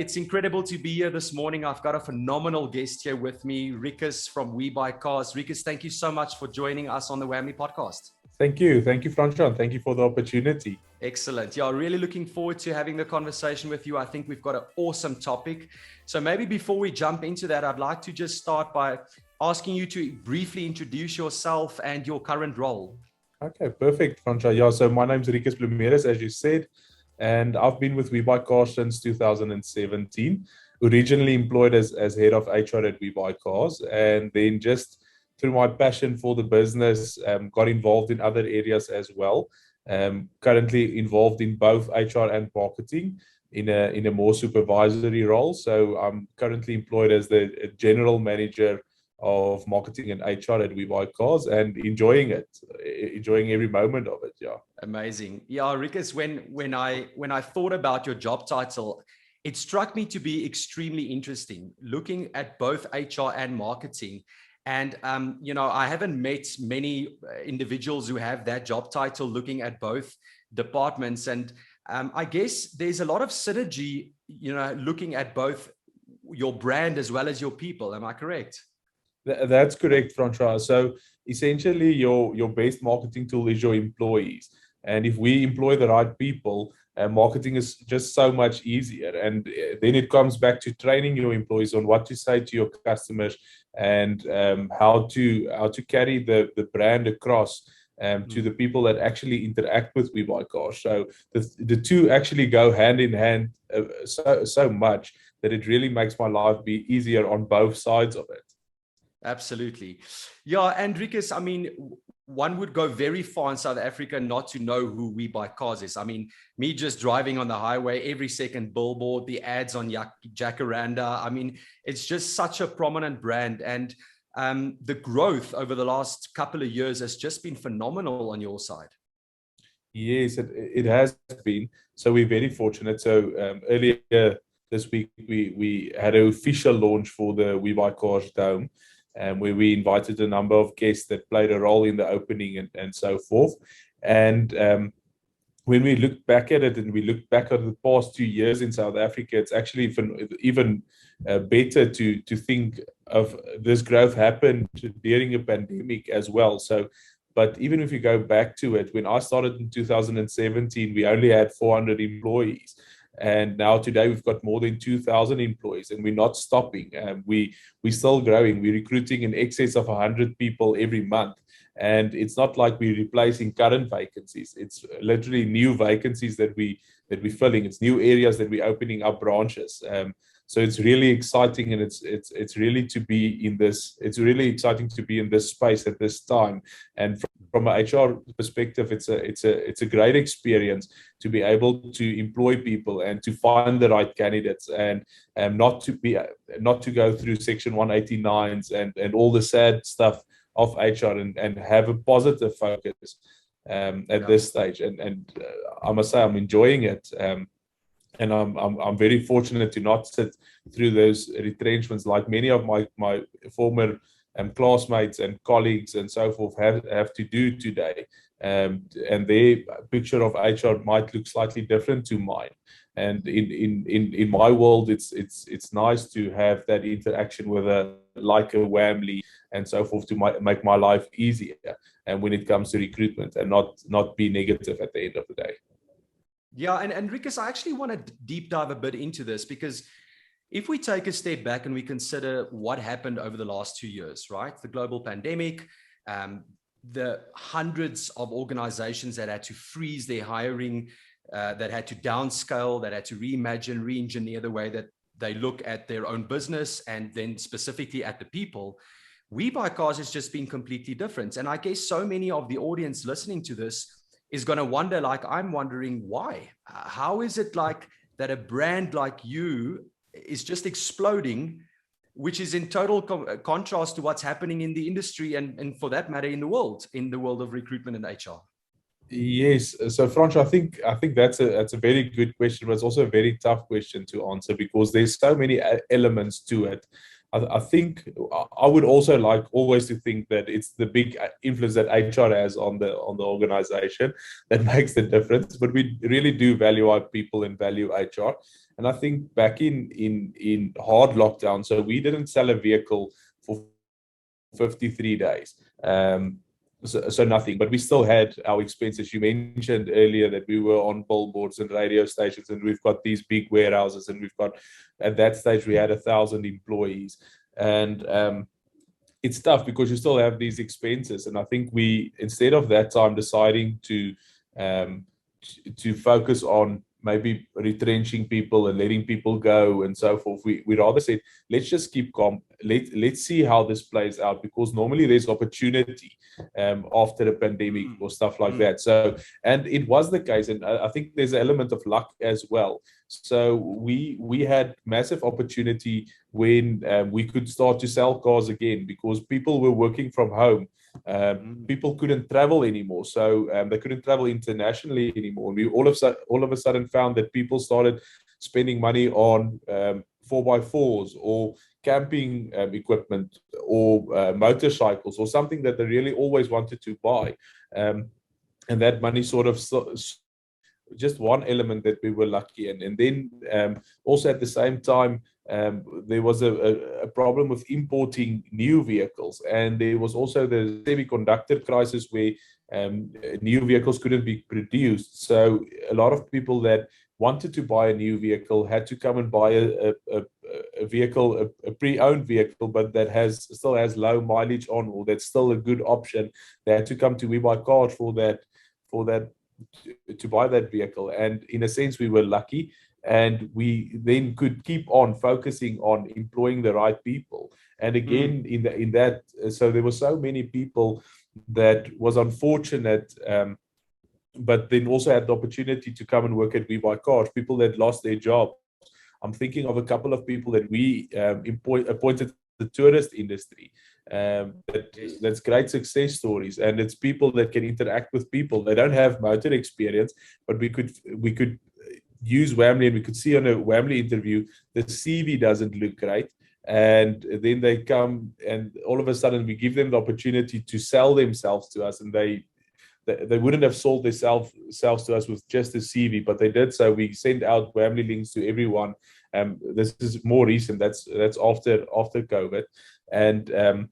It's incredible to be here this morning. I've got a phenomenal guest here with me, Rikus from WeBuyCars. Rikus, thank you so much for joining us on the Wamly podcast. Thank you. Thank you, Francois. Thank you for the opportunity. Excellent. Yeah, really looking forward to having the conversation with you. I think we've got an awesome topic. So maybe before we jump into that, I'd like to just start by asking you to briefly introduce yourself and your current role. Okay, perfect, Francois. Yeah, so my name's Rikus Blomerus, as you said, and I've been with WeBuyCars since 2017. Originally employed as head of HR at WeBuyCars, and then just through my passion for the business, got involved in other areas as well. Currently involved in both HR and marketing in a more supervisory role. So I'm currently employed as the general manager of marketing and HR at WeBuyCars, and enjoying every moment of it. Yeah, amazing. Yeah, Rikus, when I thought about your job title, it struck me to be extremely interesting, looking at both HR and marketing. And I haven't met many individuals who have that job title, looking at both departments. And I guess there's a lot of synergy, looking at both your brand as well as your people. Am I correct? That's correct, Francois. So essentially, your best marketing tool is your employees. And if we employ the right people, marketing is just so much easier. And then it comes back to training your employees on what to say to your customers, and how to carry the brand across to the people that actually interact with WeBuyCars. So the two actually go hand in hand so much that it really makes my life be easier on both sides of it. Absolutely. Yeah. And Rikus, I mean, one would go very far in South Africa not to know who WeBuyCars is. I mean, me just driving on the highway, every second billboard, the ads on Jacaranda. I mean, it's just such a prominent brand. And the growth over the last couple of years has just been phenomenal on your side. Yes, it has been. So we're very fortunate. So earlier this week, we had an official launch for the WeBuyCars Dome, where we invited a number of guests that played a role in the opening and so forth. And when we look back at it, and we look back at the past 2 years in South Africa, it's actually even better to think of this growth happened during a pandemic as well. So, but even if you go back to it, when I started in 2017, we only had 400 employees. And now today we've got more than 2,000 employees, and we're not stopping. We're still growing. We're recruiting in excess of 100 people every month. And it's not like we're replacing current vacancies. It's literally new vacancies that we're filling. It's new areas that we're opening up branches. So it's really exciting, and it's really to be in this. It's really exciting to be in this space at this time. And from an HR perspective, it's a great experience to be able to employ people and to find the right candidates, and not to go through Section 189s and all the sad stuff of HR, and have a positive focus at this stage. And I must say I'm enjoying it. And I'm very fortunate to not sit through those retrenchments like many of my former classmates and colleagues and so forth have to do today. And their picture of HR might look slightly different to mine. And in my world, it's nice to have that interaction with a Wamly and so forth to make my life easier. And when it comes to recruitment, and not be negative at the end of the day. Yeah, and Rikus, I actually want to deep dive a bit into this, because if we take a step back and we consider what happened over the last 2 years, right? The global pandemic, the hundreds of organizations that had to freeze their hiring, that had to downscale, that had to reimagine, re-engineer the way that they look at their own business, and then specifically at the people. WeBuyCars has just been completely different. And I guess so many of the audience listening to this is going to wonder, like I'm wondering, why? How is it like that a brand like you is just exploding, which is in total contrast to what's happening in the industry, and for that matter, in the world of recruitment and HR? Yes. So, Francois, I think that's a very good question, but it's also a very tough question to answer, because there's so many elements to it. I think I would also like always to think that it's the big influence that HR has on the organization that makes the difference. But we really do value our people and value HR. And I think back in hard lockdown, so we didn't sell a vehicle for 53 days. So nothing, but we still had our expenses. You mentioned earlier that we were on billboards and radio stations, and we've got these big warehouses, and we've got, at that stage, we had 1,000 employees. And it's tough because you still have these expenses. And I think we, instead of that time deciding to focus on maybe retrenching people and letting people go and so forth, we rather said, let's just keep calm. Let's see how this plays out, because normally there's opportunity after a pandemic or stuff like that. So, and it was the case, and I think there's an element of luck as well. So we had massive opportunity when we could start to sell cars again, because people were working from home. People couldn't travel anymore, so they couldn't travel internationally anymore. We all of a sudden found that people started spending money on 4x4s or camping equipment or motorcycles or something that they really always wanted to buy, and that money sort of just one element that we were lucky in. And then also at the same time, there was a problem with importing new vehicles, and there was also the semiconductor crisis where new vehicles couldn't be produced. So a lot of people that wanted to buy a new vehicle had to come and buy a vehicle, a pre-owned vehicle, but that still has low mileage on, or that's still a good option. They had to come to WeBuyCars for that to buy that vehicle. And in a sense, we were lucky, and we then could keep on focusing on employing the right people. And again, in that, so there were so many people that was unfortunate, but then also had the opportunity to come and work at WeBuyCars, people that lost their jobs. I'm thinking of a couple of people that we appointed to the tourist industry. That's great success stories, and it's people that can interact with people. They don't have motor experience, but we could use Wamly, and we could see on a Wamly interview the CV doesn't look great, and then they come, and all of a sudden we give them the opportunity to sell themselves to us, and they wouldn't have sold themselves to us with just a CV, but they did. So we sent out Wamly links to everyone. This is more recent. That's after COVID, and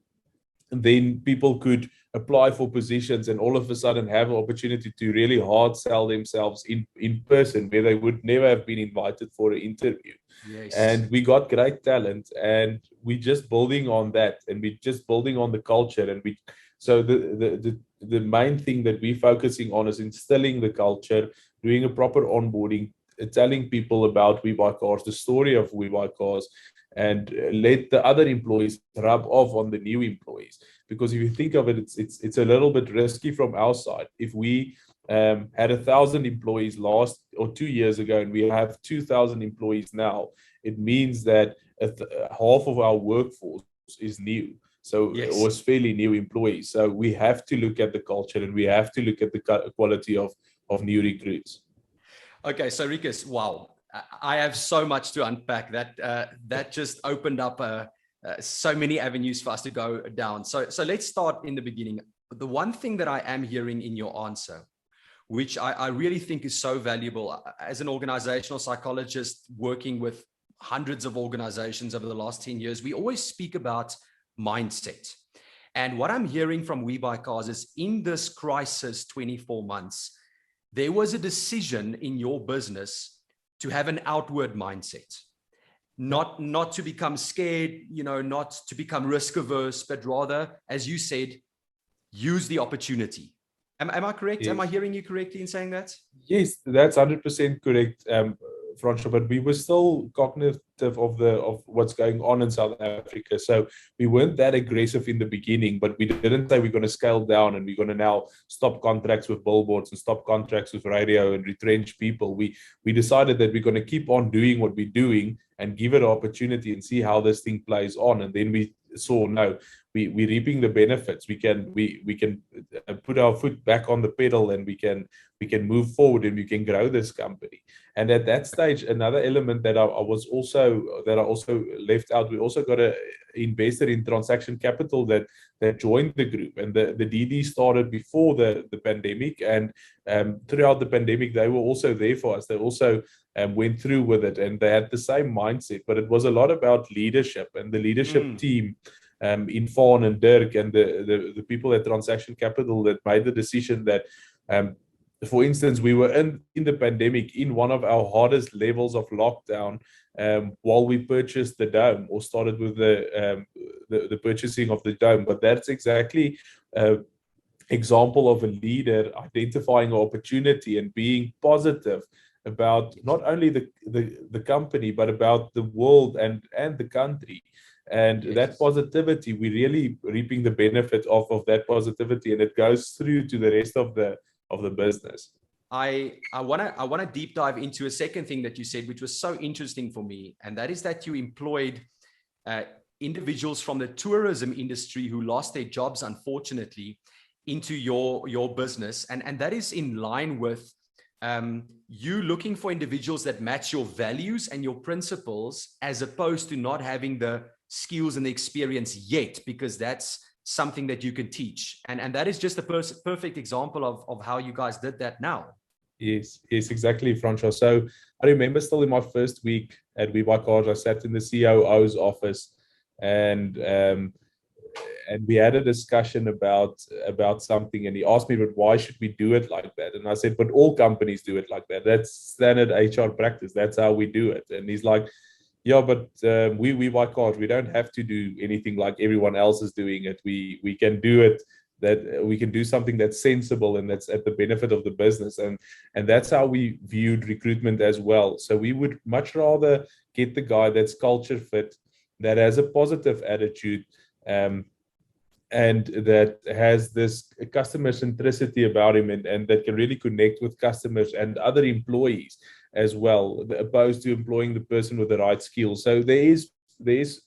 then people could apply for positions and all of a sudden have an opportunity to really hard sell themselves in person, where they would never have been invited for an interview. Yes. And we got great talent, and we just building on that, and we just building on the culture. And so the main thing that we're focusing on is instilling the culture, doing a proper onboarding, telling people about WeBuyCars, the story of WeBuyCars, and let the other employees rub off on the new employees. Because if you think of it, it's a little bit risky from our side. If we had 1,000 employees last or 2 years ago, and we have 2,000 employees now, it means that half of our workforce is new. So yes, it was fairly new employees. So we have to look at the culture, and we have to look at the quality of new recruits. Okay, so Rikus, wow, I have so much to unpack. That just opened up so many avenues for us to go down. So let's start in the beginning. The one thing that I am hearing in your answer, which I really think is so valuable as an organizational psychologist working with hundreds of organizations over the last 10 years, we always speak about mindset. And what I'm hearing from WeBuyCars is, in this crisis 24 months, there was a decision in your business to have an outward mindset, not to become scared, not to become risk averse, but rather, as you said, use the opportunity. Am I correct? Yes. Am I hearing you correctly in saying that? Yes, that's 100% correct, Francois, but we were still cognitive of what's going on in South Africa. So we weren't that aggressive in the beginning, but we didn't say we're going to scale down and we're going to now stop contracts with billboards and stop contracts with radio and retrench people. We decided that we're going to keep on doing what we're doing and give it an opportunity and see how this thing plays on. And then we saw, no, we're reaping the benefits. We can put our foot back on the pedal, and we can move forward, and we can grow this company. And at that stage, another element that I also left out, we also got a investor in Transaction Capital that joined the group, and the DD started before the pandemic, and throughout the pandemic they were also there for us. They also went through with it, and they had the same mindset, but it was a lot about leadership, and the leadership team in Fawn and Dirk and the people at Transaction Capital that made the decision that, for instance, we were in the pandemic in one of our hardest levels of lockdown, while we purchased the dome, or started with the purchasing of the dome. But that's exactly example of a leader identifying an opportunity and being positive about not only the company, but about the world and the country. And that positivity, we're really reaping the benefit of that positivity, and it goes through to the rest of the business. I want to deep dive into a second thing that you said, which was so interesting for me, and that is that you employed individuals from the tourism industry who lost their jobs, unfortunately, into your business, and that is in line with you looking for individuals that match your values and your principles, as opposed to not having the skills and the experience yet, because that's something that you can teach. And that is just a perfect example of how you guys did that now. Yes, exactly, Francois. So I remember still in my first week at WeBuyCars, I sat in the COO's office, and we had a discussion about something, and he asked me, but why should we do it like that? And I said, but all companies do it like that. That's standard HR practice. That's how we do it. And he's like, yeah, but we buy cars. We don't have to do anything like everyone else is doing it. We can do it, that we can do something that's sensible and that's at the benefit of the business. And that's how we viewed recruitment as well. So we would much rather get the guy that's culture fit, that has a positive attitude, and that has this customer centricity about him, and that can really connect with customers and other employees as well, opposed to employing the person with the right skills. So there is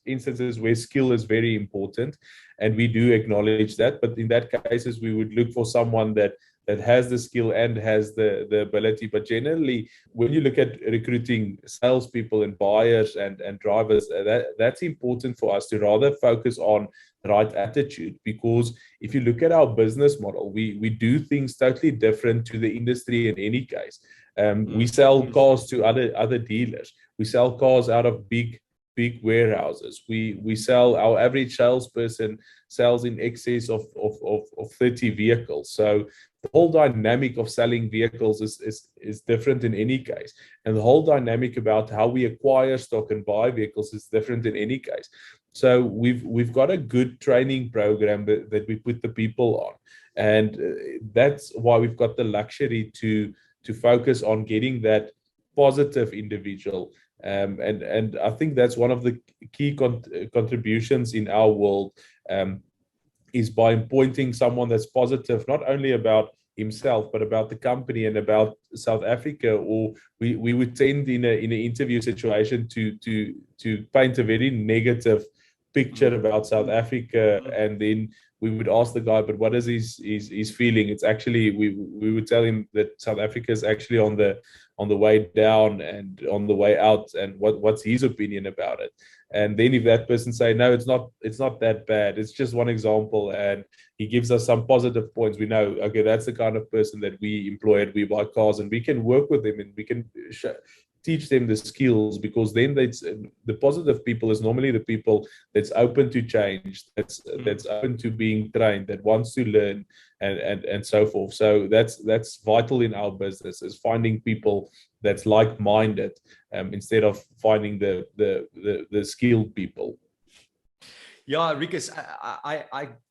instances where skill is very important, and we do acknowledge that. But in that cases, we would look for someone that has the skill and has the ability. But generally, when you look at recruiting salespeople and buyers and drivers, that's important for us to rather focus on the right attitude. Because if you look at our business model, we do things totally different to the industry in any case. We sell cars to other dealers. We sell cars out of big warehouses. We sell, our average salesperson sells in excess of 30 vehicles. So the whole dynamic of selling vehicles is different in any case. And the whole dynamic about how we acquire stock and buy vehicles is different in any case. So we've got a good training program that we put the people on. And that's why we've got the luxury to focus on getting that positive individual. And I think that's one of the key contributions in our world, is by appointing someone that's positive, not only about himself, but about the company and about South Africa. Or we would tend in an interview situation to paint a very negative picture about South Africa, and then we would ask the guy, but what is his feeling? It's actually, we would tell him that South Africa is actually on the way down and on the way out, and what's his opinion about it. And then if that person say, no, it's not that bad, it's just one example, and he gives us some positive points, we know, okay, that's the kind of person that we employ at WeBuyCars, and we can work with them, and we can teach them the skills. Because then the positive people is normally the people that's open to change, that's open to being trained, that wants to learn, and so forth. So that's vital in our business, is finding people that's like-minded, instead of finding the skilled people. Yeah, Rikus,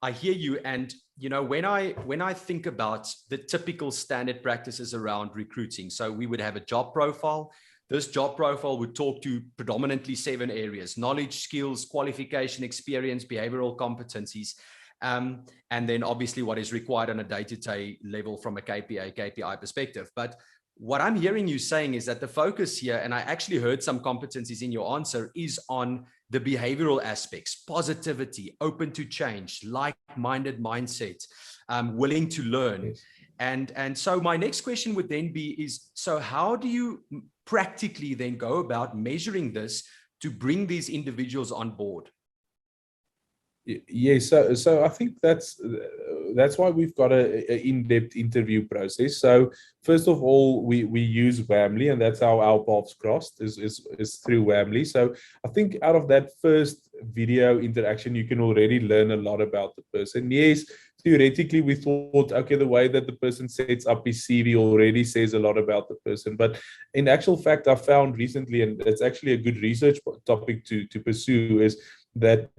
I hear you. And when I think about the typical standard practices around recruiting, so we would have a job profile. This job profile would talk to predominantly 7 areas: knowledge, skills, qualification, experience, behavioral competencies, and then obviously what is required on a day-to-day level from a KPI perspective. But what I'm hearing you saying is that the focus here, and I actually heard some competencies in your answer, is on the behavioral aspects, positivity, open to change, like-minded mindset, willing to learn. Yes. And so my next question would then be is, so how do you practically then go about measuring this to bring these individuals on board? Yeah, so I think that's why we've got a in-depth interview process. So first of all, we use Wamly, and that's how our paths crossed is through Wamly. So I think out of that first video interaction, you can already learn a lot about the person. Yes, theoretically we thought, okay, the way that the person sets up his CV already says a lot about the person, but in actual fact, I found recently, and it's actually a good research topic to pursue, is that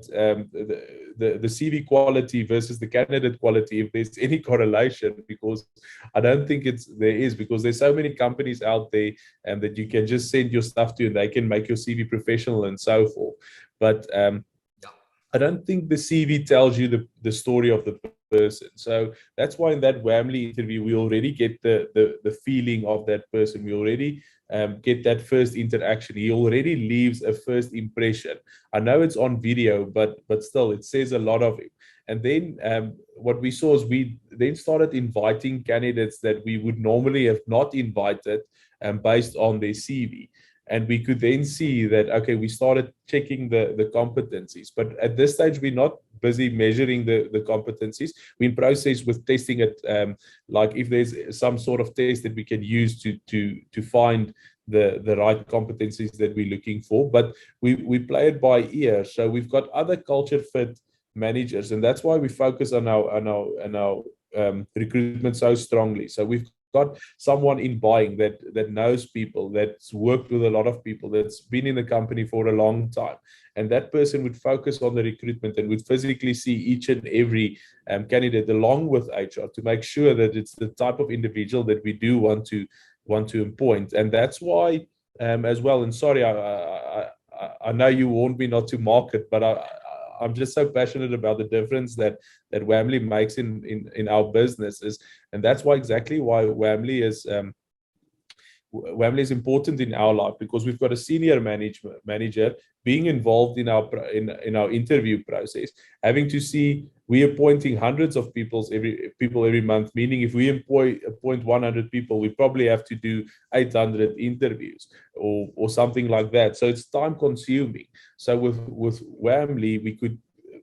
the CV quality versus the candidate quality, if there's any correlation, because I don't think there is, because there's so many companies out there and that you can just send your stuff to and they can make your CV professional and so forth. But I don't think the CV tells you the story of the person. So that's why in that Wamly interview, we already get the feeling of that person. We already get that first interaction. He already leaves a first impression. I know it's on video, but still, it says a lot of him. And then what we saw is we then started inviting candidates that we would normally have not invited based on their CV. And we could then see that, okay, we started checking the competencies. But at this stage, we're not busy measuring the competencies. We're in process with testing it, like if there's some sort of test that we can use to find the right competencies that we're looking for. But we play it by ear. So we've got other culture fit managers, and that's why we focus on our recruitment so strongly. So we've got someone in buying that knows people, that's worked with a lot of people, that's been in the company for a long time, and that person would focus on the recruitment and would physically see each and every candidate along with HR to make sure that it's the type of individual that we do want to appoint. And that's why as well, and sorry, I know you warned me not to market, but I'm just so passionate about the difference that Wamly makes in our businesses, and that's why exactly why Wamly is important in our life, because we've got a senior manager being involved in our interview process, having to see we're appointing hundreds of people every month, meaning if we appoint 100 people, we probably have to do 800 interviews or something like that. So it's time consuming. So with Wamly, we could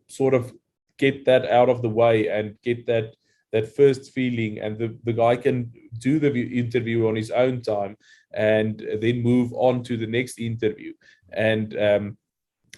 sort of get that out of the way and get that first feeling, and the guy can do the interview on his own time and then move on to the next interview. And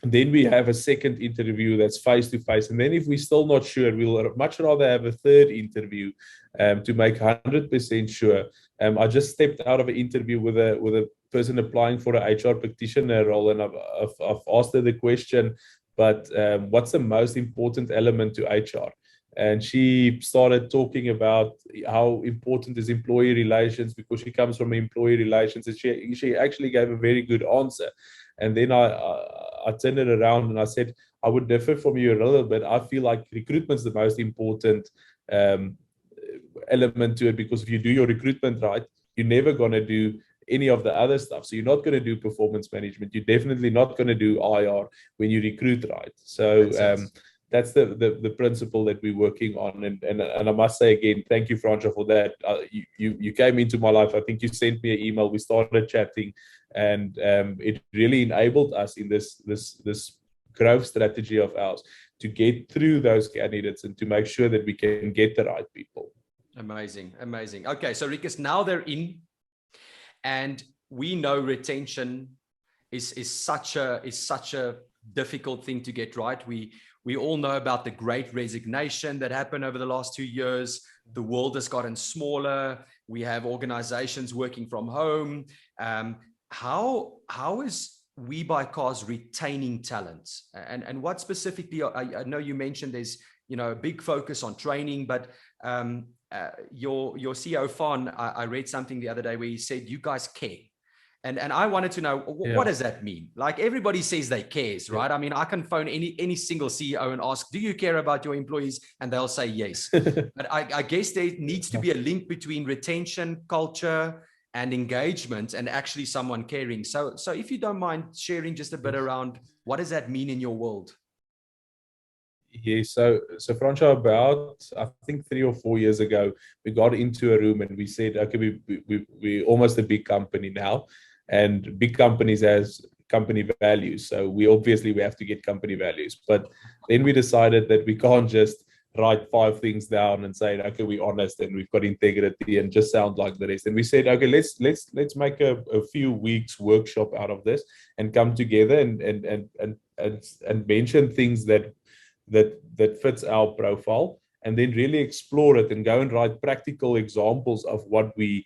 then we have a second interview that's face to face. And then if we're still not sure, we'll much rather have a third interview to make 100% sure. I just stepped out of an interview with a person applying for an HR practitioner role, and I've asked her the question, but what's the most important element to HR? And she started talking about how important is employee relations, because she comes from employee relations, and she actually gave a very good answer. And then I turned it around and I said, I would differ from you a little bit. I feel like recruitment is the most important element to it, because if you do your recruitment right, you're never going to do any of the other stuff. So you're not going to do performance management. You're definitely not going to do IR when you recruit right. So that's the principle that we're working on. And I must say again, thank you, Francois, for that. You came into my life. I think you sent me an email. We started chatting, and it really enabled us in this growth strategy of ours to get through those candidates and to make sure that we can get the right people. Amazing. Okay, so Rikus, now they're in, and we know retention is such a difficult thing to get right. We all know about the great resignation that happened over the last 2 years. The world has gotten smaller. We have organizations working from home. How is WeBuyCars retaining talent? And what specifically, I know you mentioned there's a big focus on training, but your CEO Fawn, I read something the other day where he said you guys care. And I wanted to know, what does that mean? Like, everybody says they cares, right? I mean, I can phone any single CEO and ask, do you care about your employees? And they'll say yes. But I guess there needs to be a link between retention, culture, and engagement and actually someone caring. So if you don't mind sharing just a bit around what does that mean in your world? Yeah, so Francois, about I think 3 or 4 years ago, we got into a room and we said, okay, we almost a big company now, and big companies has company values. So we have to get company values. But then we decided that we can't just write 5 things down and say, okay, we're honest and we've got integrity and just sound like the rest. And we said, okay, let's make a few weeks workshop out of this and come together and mention things that fits our profile, and then really explore it and go and write practical examples of what we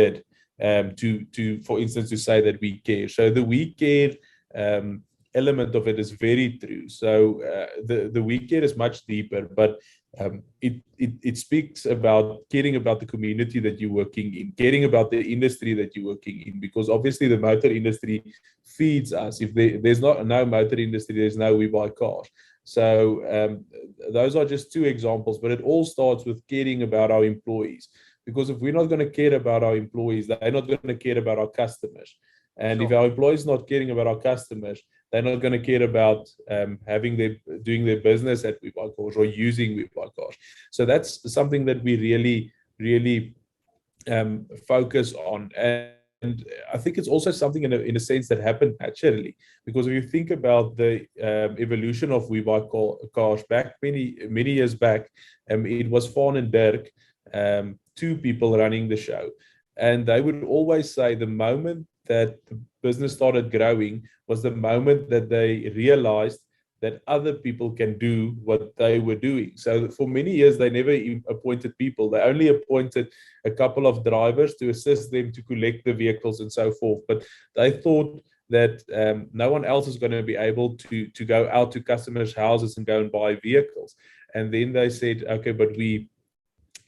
did, to for instance to say that we care. So the we care element of it is very true. So the we care is much deeper, but it speaks about caring about the community that you're working in, caring about the industry that you're working in, because obviously the motor industry feeds us. If there's no motor industry, there's no WeBuyCars. So those are just 2 examples, but it all starts with caring about our employees. Because if we're not going to care about our employees, they're not going to care about our customers. And if our employees not caring about our customers, they're not going to care about doing their business at WeBuyCars or using WeBuyCars. So that's something that we really focus on. And I think it's also something in a sense that happened naturally, because if you think about the evolution of WeBuyCars back many years back, it was Fawn and Dirk, 2 people running the show, and they would always say the moment that the business started growing was the moment that they realized that other people can do what they were doing. So for many years, they never appointed people. They only appointed a couple of drivers to assist them to collect the vehicles and so forth. But they thought that no one else is going to be able to go out to customers' houses and go and buy vehicles. And then they said, okay, but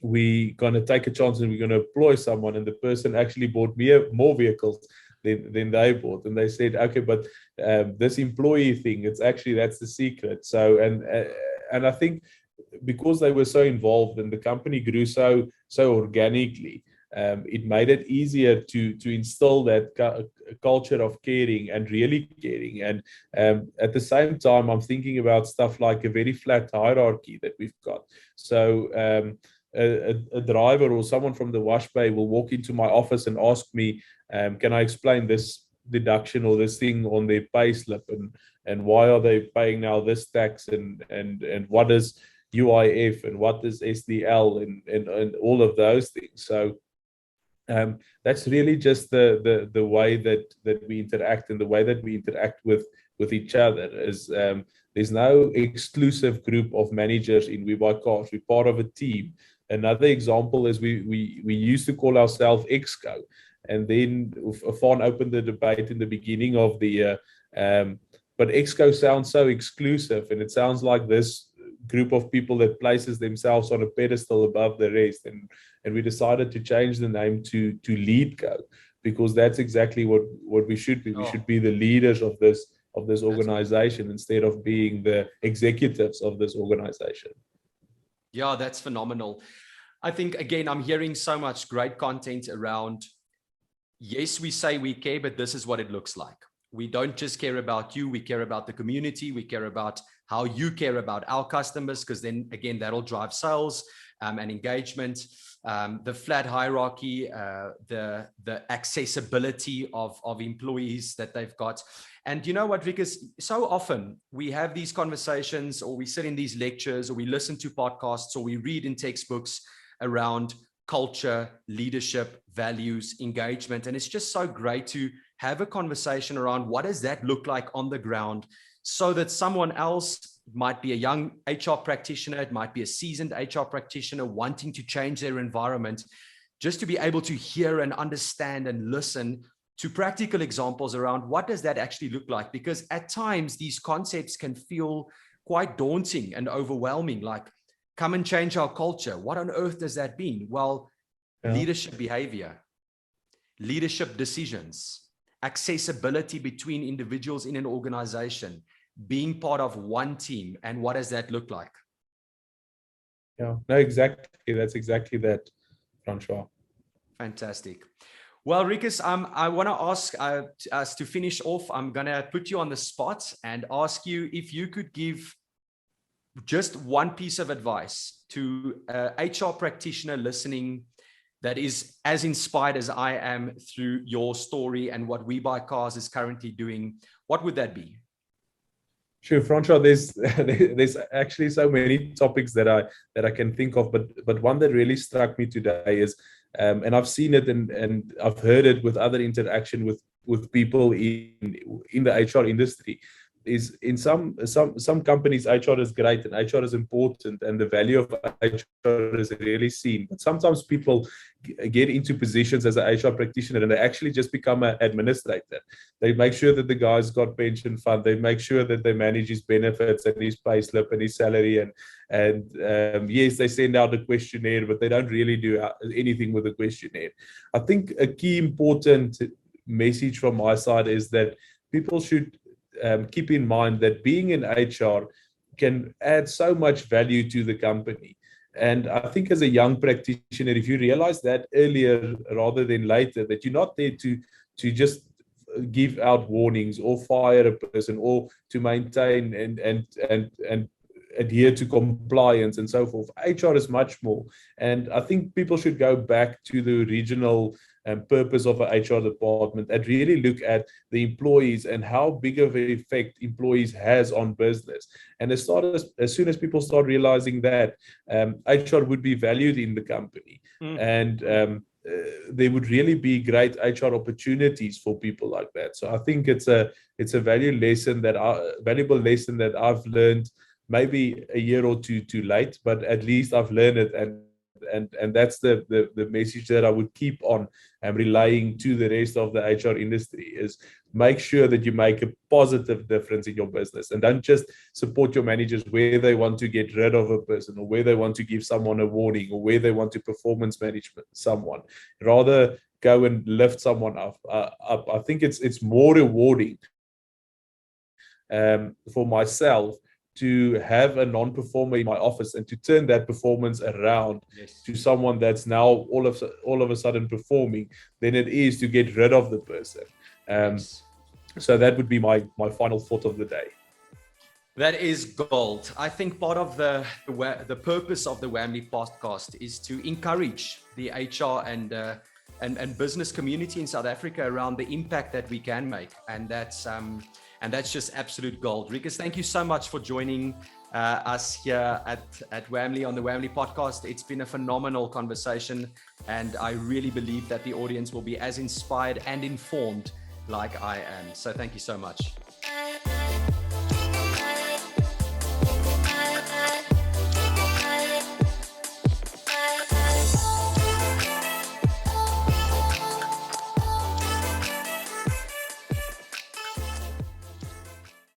we're going to take a chance and we're going to employ someone. And the person actually bought more vehicles than they bought. And they said, okay, but this employee thing, that's the secret. So, and I think because they were so involved and the company grew so organically, it made it easier to instill that culture of caring and really caring. And at the same time, I'm thinking about stuff like a very flat hierarchy that we've got. So a driver or someone from the wash bay will walk into my office and ask me, can I explain this deduction or this thing on their pay slip, and why are they paying now this tax, and what is UIF and what is SDL and all of those things. So that's really just the way that we interact, and the way that we interact with each other is there's no exclusive group of managers in WeBuyCars. We're part of a team. Another example is we used to call ourselves Exco, and then Fawn opened the debate in the beginning of the year. But Exco sounds so exclusive, and it sounds like this group of people that places themselves on a pedestal above the rest. And we decided to change the name to LeadCo, because that's exactly what we should be. We should be the leaders of this organization instead of being the executives of this organization. Yeah, that's phenomenal. I think, again, I'm hearing so much great content around, yes, we say we care, but this is what it looks like. We don't just care about you, we care about the community, we care about how you care about our customers, because then, again, that'll drive sales and engagement. The flat hierarchy, the accessibility of employees that they've got. And you know what, Rikus, so often we have these conversations, or we sit in these lectures, or we listen to podcasts, or we read in textbooks around culture, leadership, values, engagement. And it's just so great to have a conversation around what does that look like on the ground, so that someone else, might be a young HR practitioner, it might be a seasoned HR practitioner wanting to change their environment, just to be able to hear and understand and listen to practical examples around what does that actually look like. Because at times these concepts can feel quite daunting and overwhelming, like, come and change our culture. What on earth does that mean? Well, leadership behavior, leadership decisions, accessibility between individuals in an organization, being part of one team. And what does that look like? Yeah, no, exactly. That's exactly that, Francois. Fantastic. Well, Rikus, I want to ask us to finish off. I'm going to put you on the spot and ask you if you could give just one piece of advice to an HR practitioner listening that is as inspired as I am through your story and what WeBuyCars is currently doing. What would that be? Sure, Francois. There's actually so many topics that I can think of, but one that really struck me today is, and I've seen it and I've heard it with other interaction with people in the HR industry, is in some companies HR is great and HR is important and the value of HR is really seen. But sometimes people get into positions as an HR practitioner and they actually just become an administrator. They make sure that the guy's got pension fund. They make sure that they manage his benefits and his pay slip and his salary. And yes, they send out a questionnaire, but they don't really do anything with the questionnaire. I think a key important message from my side is that people should keep in mind that being in HR can add so much value to the company. And I think as a young practitioner, if you realize that earlier rather than later, that you're not there to just give out warnings or fire a person or to maintain and adhere to compliance and so forth. HR is much more. And I think people should go back to the original purpose of an HR department and really look at the employees and how big of an effect employees has on business. And as soon as people start realizing that, HR would be valued in the company. And there would really be great HR opportunities for people like that. So I think it's a valuable lesson that I've learned, maybe a year or two too late, but at least I've learned it, and that's the message that I would keep on relaying to the rest of the HR industry is make sure that you make a positive difference in your business and don't just support your managers where they want to get rid of a person or where they want to give someone a warning or where they want to performance management someone. Rather go and lift someone up. I think it's more rewarding for myself to have a non-performer in my office and to turn that performance around to someone that's now all of a sudden performing than it is to get rid of the person. So that would be my final thought of the day. That is gold. I think part of the purpose of the Wamly podcast is to encourage the HR and business community in South Africa around the impact that we can make, and that's just absolute gold. Rikus, thank you so much for joining us here at Wamly on the Wamly podcast. It's been a phenomenal conversation, and I really believe that the audience will be as inspired and informed like I am. So thank you so much.